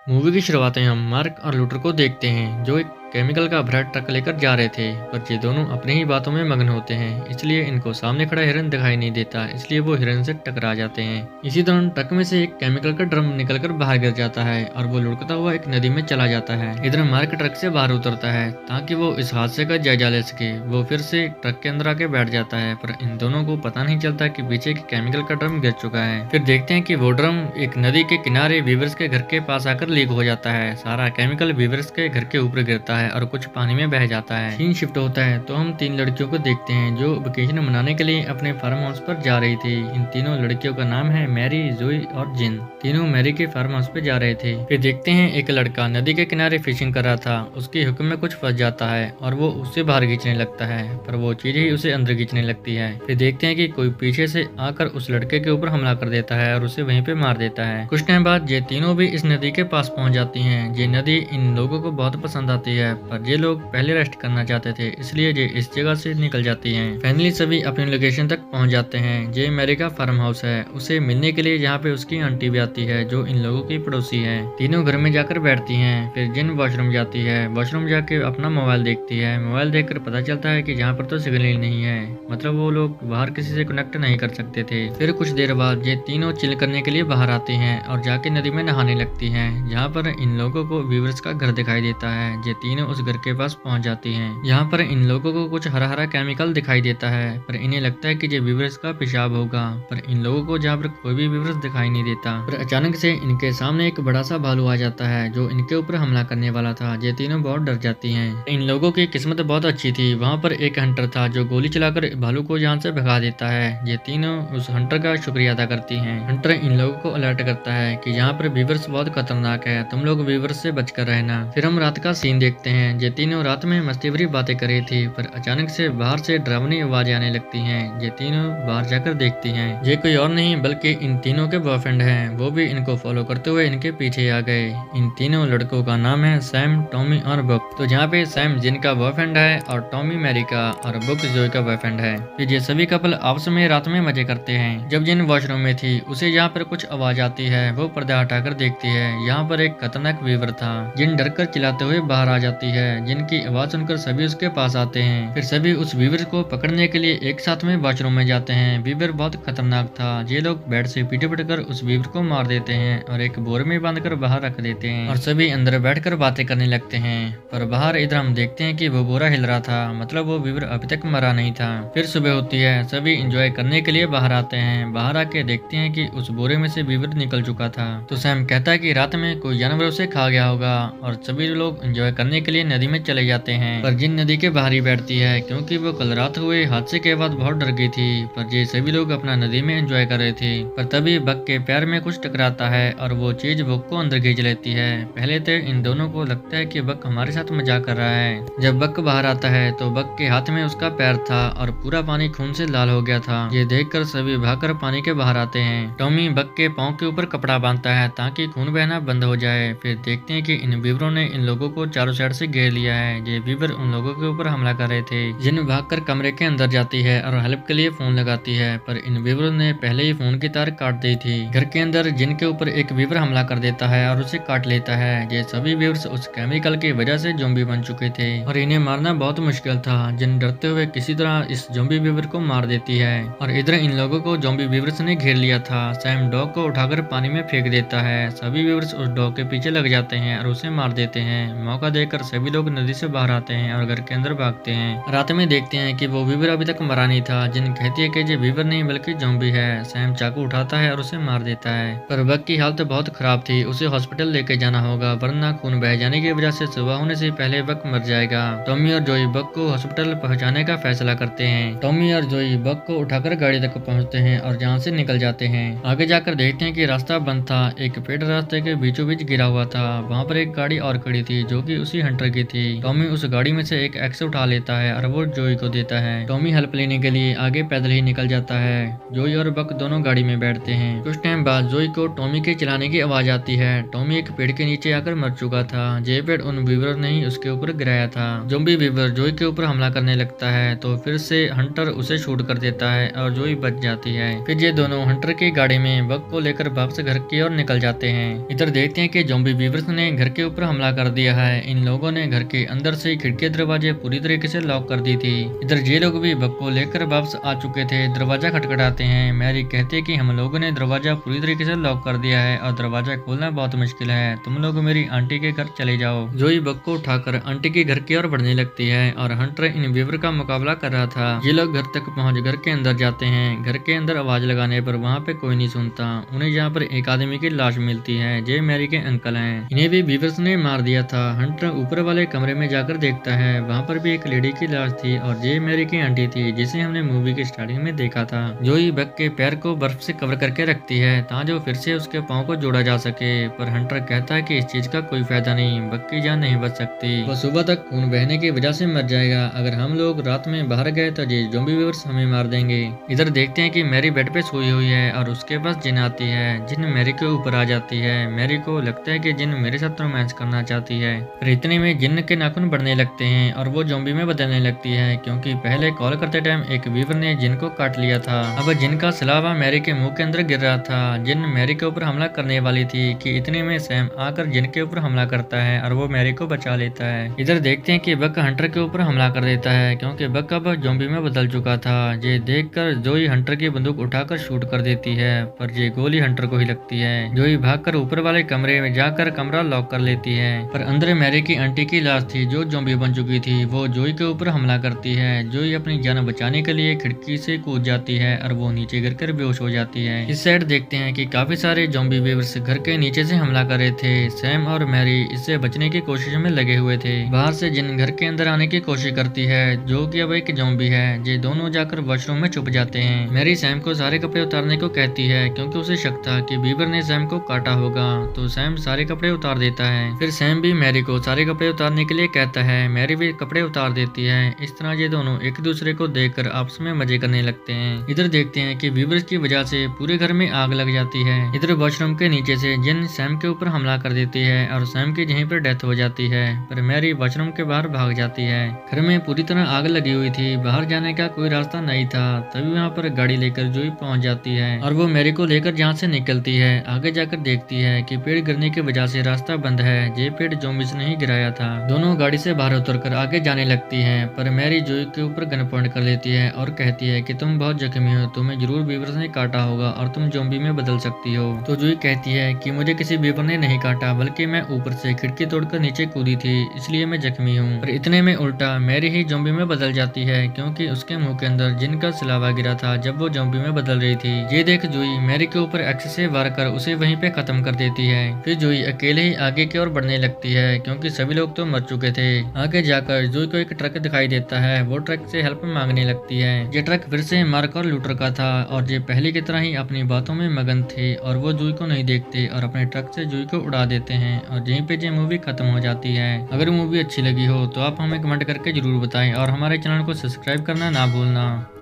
Movie की शुरुआत में हम मार्क और लूटर को देखते हैं जो एक केमिकल का भरा ट्रक लेकर जा रहे थे, पर ये दोनों अपनी ही बातों में मगन होते हैं, इसलिए इनको सामने खड़ा हिरन दिखाई नहीं देता, इसलिए वो हिरन से टकरा जाते हैं। इसी दौरान ट्रक में से एक केमिकल का ड्रम निकलकर बाहर गिर जाता है और वो लुढ़कता हुआ एक नदी में चला जाता है। इधर मार्क ट्रक से बाहर उतरता है ताकि वो इस हादसे का जायजा ले सके। वो फिर से ट्रक के अंदर आके बैठ जाता है, पर इन दोनों को पता नहीं चलता कि पीछे के केमिकल का ड्रम गिर चुका है। फिर देखते हैं कि वो ड्रम एक नदी के किनारे वीवर्स के घर के पास आकर लीक हो जाता है। सारा केमिकल वीवर्स के घर के ऊपर गिरता है और कुछ पानी में बह जाता है। सीन शिफ्ट होता है तो हम तीन लड़कियों को देखते हैं जो वेकेशन मनाने के लिए अपने फार्म हाउस पर जा रही थी। इन तीनों लड़कियों का नाम है मैरी, जोई और जिन। तीनों मैरी के फार्म हाउस पे जा रहे थे। फिर देखते हैं एक लड़का नदी के किनारे फिशिंग कर रहा था, उसके हुक्म में कुछ फंस जाता है और वो उससे बाहर खींचने लगता है, पर वो चीज ही उसे अंदर खींचने लगती है। फिर देखते हैं कि कोई पीछे से आकर उस लड़के के ऊपर हमला कर देता है और उसे वहीं पे मार देता है। कुछ टाइम बाद ये तीनों भी इस नदी के पास पहुंच जाती हैं। ये नदी इन लोगों को बहुत पसंद आती है, पर ये लोग पहले रेस्ट करना चाहते थे, इसलिए ये इस जगह से निकल जाती हैं। फाइनली सभी अपनी लोकेशन तक पहुंच जाते हैं। ये मैरी का फार्म हाउस है। उसे मिलने के लिए यहाँ पे उसकी आंटी भी आती है जो इन लोगों की पड़ोसी है। तीनों घर में जाकर बैठती हैं। फिर जिन वॉशरूम जाती है, वॉशरूम जाके अपना मोबाइल देखती है। मोबाइल देखकर पता चलता है कि यहाँ पर तो सिग्नल ही नहीं है, मतलब वो लोग बाहर किसी से कनेक्ट नहीं कर सकते थे। फिर कुछ देर बाद ये तीनों चिल करने के लिए बाहर आती हैं और जाके नदी में नहाने लगती हैं। यहाँ पर इन लोगों को वीवर्स का घर दिखाई देता है। ये तीनों उस घर के पास पहुंच जाती हैं। यहाँ पर इन लोगों को कुछ हरा हरा केमिकल दिखाई देता है, पर इन्हें लगता है कि ये वीवर्स का पेशाब होगा, पर इन लोगों को जहाँ पर कोई भी वीवर्स दिखाई नहीं देता। पर अचानक से इनके सामने एक बड़ा सा भालू आ जाता है जो इनके ऊपर हमला करने वाला था। ये तीनों बहुत डर जाती हैं। इन लोगों की किस्मत बहुत अच्छी थी, वहाँ पर एक हंटर था जो गोली चलाकर भालू को जान से भगा देता है। ये तीनों उस हंटर का शुक्रिया अदा करती हैं। हंटर इन लोगों को अलर्ट करता है कि यहाँ पर वीवर्स बहुत खतरनाक है, तुम लोग वीवर्स से बचकर रहना। फिर हम रात का सीन देखते हैं। ये तीनों रात में मस्ती भरी बातें कर रही थी, पर अचानक से बाहर से डरावनी आवाजें आने लगती हैं। ये तीनों बाहर जाकर देखती हैं। ये कोई और नहीं बल्कि इन तीनों के बॉयफ्रेंड हैं। वो भी इनको फॉलो करते हुए इनके पीछे आ गए। इन तीनों लड़कों का नाम है सैम, टॉमी और बुक। तो जहाँ पे सैम जिन का बॉयफ्रेंड है और टॉमी मैरी का और बुक जोई का बॉयफ्रेंड है। फिर ये सभी कपल आपस में रात में मजे करते हैं। जब जिन वॉशरूम में थी उसे यहाँ पर कुछ आवाज आती है। वो पर्दा हटाकर देखती है। यहाँ पर एक खतरनाक वीवर था। जिन डरकर चिल्लाते हुए बाहर आ जाती है। जिनकी आवाज सुनकर सभी उसके पास आते हैं। फिर सभी उस वीवर को पकड़ने के लिए एक साथ में वॉशरूम में जाते हैं। वीवर बहुत खतरनाक था। ये लोग बेड से पीटे पटकर उस वीवर को मार देते हैं और एक बोरे में बांधकर बाहर रख देते हैं और सभी अंदर बैठकर बातें करने लगते हैं। पर बाहर इधर हम देखते हैं कि वो बोरा हिल रहा था, मतलब वो वीवर अभी तक मरा नहीं था। फिर सुबह होती है। सभी एंजॉय करने के लिए बाहर आते हैं। बाहर आके देखते हैं कि उस बोरे में से वीवर निकल चुका था। तो सैम कहता है कि रात में कोई जानवर उसे खा गया होगा और सभी लोग एंजॉय करने के लिए नदी में चले जाते हैं। पर जिन नदी के बाहर ही बैठती है क्योंकि वो कल रात हुए हादसे के बाद बहुत डर गई थी। पर ये सभी लोग अपना नदी में एंजॉय कर रहे थे। पर तभी बक के पैर में कुछ टकराता है और वो चीज बक को अंदर खींच लेती है। पहले तो इन दोनों को लगता है कि बक हमारे साथ मजाक कर रहा है। जब बक बाहर आता है तो बक के हाथ में उसका पैर था और पूरा पानी खून से लाल हो गया था। ये देखकर सभी भागकर पानी के बाहर आते हैं। टॉमी बक के पाँव के ऊपर कपड़ा बांधता है ताकि खून बहना बंद हो जाए। फिर देखते हैं कि इन वीवरों ने इन लोगों को चारों साइड से घेर लिया है। ये वीवर उन लोगों के ऊपर हमला कर रहे थे। जिन भागकर कमरे के अंदर जाती है और हेल्प के लिए फोन लगाती है, पर इन वीवरों ने पहले ही फोन की तार काट दी थी। घर के अंदर जिन के ऊपर एक वीवर हमला कर देता है और उसे काट लेता है। ये सभी वीवर्स उस केमिकल की वजह से ज़ॉम्बी बन चुके थे और इन्हें मारना बहुत मुश्किल था। जिन डरते हुए किसी तरह इस ज़ॉम्बी वीवर को मार देती है और इधर इन लोगों को ज़ॉम्बी वीवर्स ने घेर लिया था। सैम डॉग को उठाकर पानी में फेंक देता है। सभी वीवर्स उस डॉग के पीछे लग जाते हैं और उसे मार देते हैं। मौका देकर सभी लोग नदी से बाहर आते हैं और घर के अंदर भागते हैं। रात में देखते हैं कि वो वीवर अभी तक मरा नहीं था। जिन कहती है कि ये वीवर नहीं बल्कि ज़ॉम्बी है। सैम चाकू उठाता है और उसे मार देता है, पर बक की हालत बहुत खराब थी। उसे हॉस्पिटल लेके जाना होगा वरना खून बह जाने की वजह से सुबह होने से पहले बक मर जाएगा। टॉमी और जोई बक को हॉस्पिटल पहुंचाने का फैसला करते हैं। टॉमी और जोई बक को उठाकर गाड़ी तक पहुंचते हैं और जहां से निकल जाते हैं। आगे जाकर देखते हैं कि रास्ता बंद था। एक पेड़ रास्ते के बीचों बीच गिरा हुआ था। वहाँ पर एक गाड़ी और खड़ी थी जो कि उसी हंटर की थी। टॉमी उस गाड़ी में से एक एक्स उठा लेता है और वो जोई को देता है। टॉमी हेल्प लेने के लिए आगे पैदल ही निकल जाता है। जोई और बक दोनों गाड़ी में बैठते हैं। कुछ टाइम बाद जोई को टॉमी के चिल्लाने की आवाज आती है। टॉमी एक पेड़ के नीचे आकर मर चुका था। ये पेड़ उन वीवर ने ही उसके ऊपर गिराया था। ज़ॉम्बी वीवर जोई के ऊपर हमला करने लगता है तो फिर से हंटर उसे शूट कर देता है और जोई बच जाती है। फिर ये दोनों हंटर की गाड़ी में बक को लेकर वापस घर की ओर निकल जाते हैं। इधर देखते हैं कि ज़ॉम्बी वीवर्स ने घर के ऊपर हमला कर दिया है। इन लोगों ने घर के अंदर से खिड़की दरवाजे पूरी तरीके से लॉक कर दी थी। इधर ये लोग भी बक को लेकर वापस आ चुके थे। दरवाजा खटखटाते हैं। मैरी कहते हैं कि हम लोगों ने दरवाजा पूरी तरीके से लॉक कर दिया है और दरवाजा खोलना बहुत मुश्किल है। तुम लोग मेरी आंटी के घर चले जाओ। जोई बक को उठाकर आंटी के घर की ओर बढ़ने लगती है और हंटर इन वीवर का मुकाबला कर रहा था। ये लोग घर तक पहुंच घर के अंदर जाते हैं। घर के अंदर आवाज लगाने पर वहाँ पे कोई नहीं सुनता। उन्हें यहाँ पर एक आदमी की लाश मिलती है। जे मैरी के अंकल हैं। इन्हें भी वीवर्स ने मार दिया था। हंटर ऊपर वाले कमरे में जाकर देखता है। वहाँ पर भी एक लेडी की लाश थी और जे मैरी की आंटी थी जिसे हमने मूवी के स्टार्टिंग में देखा था। जोई बक के पैर को बर्फ से कवर करके रखती है ताकि फिर से उसके पाँव को जोड़ा जा सके। पर हंटर कहता है कि इस चीज का कोई फायदा नहीं, बक की जान नहीं बच सकती। वो सुबह तक खून बहने की वजह से मर जाएगा। अगर हम लोग रात में बाहर गए तो ये ज़ॉम्बी वीवर्स हमें मार देंगे। इधर देखते हैं कि मैरी बेड पे सोई हुई है और उसके पास जिन आती है। जिन मैरी के ऊपर आ जाती है। मैरी को लगता है कि जिन मेरे साथ रोमांस करना चाहती है। पर इतने में जिन के नाखून बढ़ने लगते हैं और वो ज़ॉम्बी में बदलने लगती है क्योंकि पहले कॉल करते टाइम एक वीवर ने जिन को काट लिया था। अब जिन का सलावा मैरी के मुंह के अंदर गिर रहा था। जिन मैरी के ऊपर हमला करने वाली थी कि इतने में सैम आकर जिन के ऊपर हमला करता है और वो मैरी को बचा लेता है। इधर देखते हैं कि बक हंटर के ऊपर हमला कर देता है क्योंकि बक अब ज़ॉम्बी में बदल चुका था। ये देखकर जोई हंटर की बंदूक उठाकर शूट कर देती है पर ये गोली हंटर को ही लगती है। जोई भागकर ऊपर वाले कमरे में जाकर कमरा लॉक कर लेती है। पर अंदर मैरी की आंटी की लाश थी जो ज़ॉम्बी बन चुकी थी। वो जोई के ऊपर हमला करती है। जोई अपनी जान बचाने के लिए खिड़की से कूद जाती है और वो नीचे गिरकर बेहोश हो जाती है। इस साइड देखते हैं कि काफी सारे ज़ॉम्बी वीवर्स घर के नीचे से हमला कर रहे थे। सैम और मैरी इससे बचने की कोशिश में लगे हुए थे। बाहर से जिन घर के अंदर आने की कोशिश करती है जो कि अब एक ज़ॉम्बी है। ये दोनों जाकर वॉशरूम में छुप जाते हैं। मैरी सैम को सारे कपड़े उतारने को कहती है क्योंकि उसे शक था कि वीवर ने सैम को काटा होगा। तो सैम सारे कपड़े उतार देता है। फिर सैम भी मैरी को सारे कपड़े उतारने के लिए कहता है। मैरी भी कपड़े उतार देती है। इस तरह ये दोनों एक दूसरे को देखकर आपस में मजे करने लगते हैं। इधर देखते हैं कि वीवर्स की वजह से पूरे घर में आग लग जाती है। इधर वॉशरूम के नीचे से जिन सैम के ऊपर हमला कर देती है और सैम की यहीं पर डेथ हो जाती है। पर मैरी वॉशरूम के बाहर भाग जाती है। घर में पूरी तरह आग लगी हुई थी। बाहर जाने का कोई रास्ता नहीं था। तभी वहाँ पर गाड़ी लेकर जोई पहुंच जाती है और वो मैरी को लेकर जहाँ से निकलती है। आगे जाकर देखती है कि पेड़ गिरने की वजह से रास्ता बंद है। ये पेड़ ज़ॉम्बीज़ ने ही गिराया था। दोनों गाड़ी से बाहर उतरकर आगे जाने लगती है पर मैरी जोई के ऊपर गन पॉइंट कर लेती है और कहती है कि तुम बहुत जख्मी हो, तुम्हें जरूर वीवर्स ने काटा होगा और तुम ज़ॉम्बी में बदल सकती हो। तो जोई कहती है कि मुझे किसी वीवर ने नहीं काटा बल्कि मैं ऊपर से खिड़की तोड़कर नीचे कूदी थी इसलिए मैं जख्मी हूँ। पर इतने में उल्टा मैरी ही ज़ॉम्बी में बदल जाती है क्योंकि उसके मुंह के अंदर जिन का सलावा गिरा था जब वो ज़ॉम्बी में बदल रही थी। ये देख जोई मैरी के ऊपर एक्स से वार कर उसे वहीं पे खत्म कर देती है। फिर जोई अकेले ही आगे की ओर बढ़ने लगती है क्योंकि सभी लोग तो मर चुके थे। आगे जाकर जोई को एक ट्रक दिखाई देता है। वो ट्रक से हेल्प मांगने लगती है। ये ट्रक फिर से मार्क और लूटर का था और ये पहले की तरह ही अपनी बातों में मगन थे और वो जोई को नहीं देखते और अपने ट्रक से जोई को उड़ा देते हैं और यहीं पे ये मूवी खत्म हो जाती है। अगर मूवी अच्छी लगी हो तो आप हमें कमेंट करके जरूर बताएं और हमारे चैनल को सब्सक्राइब करना ना भूलना।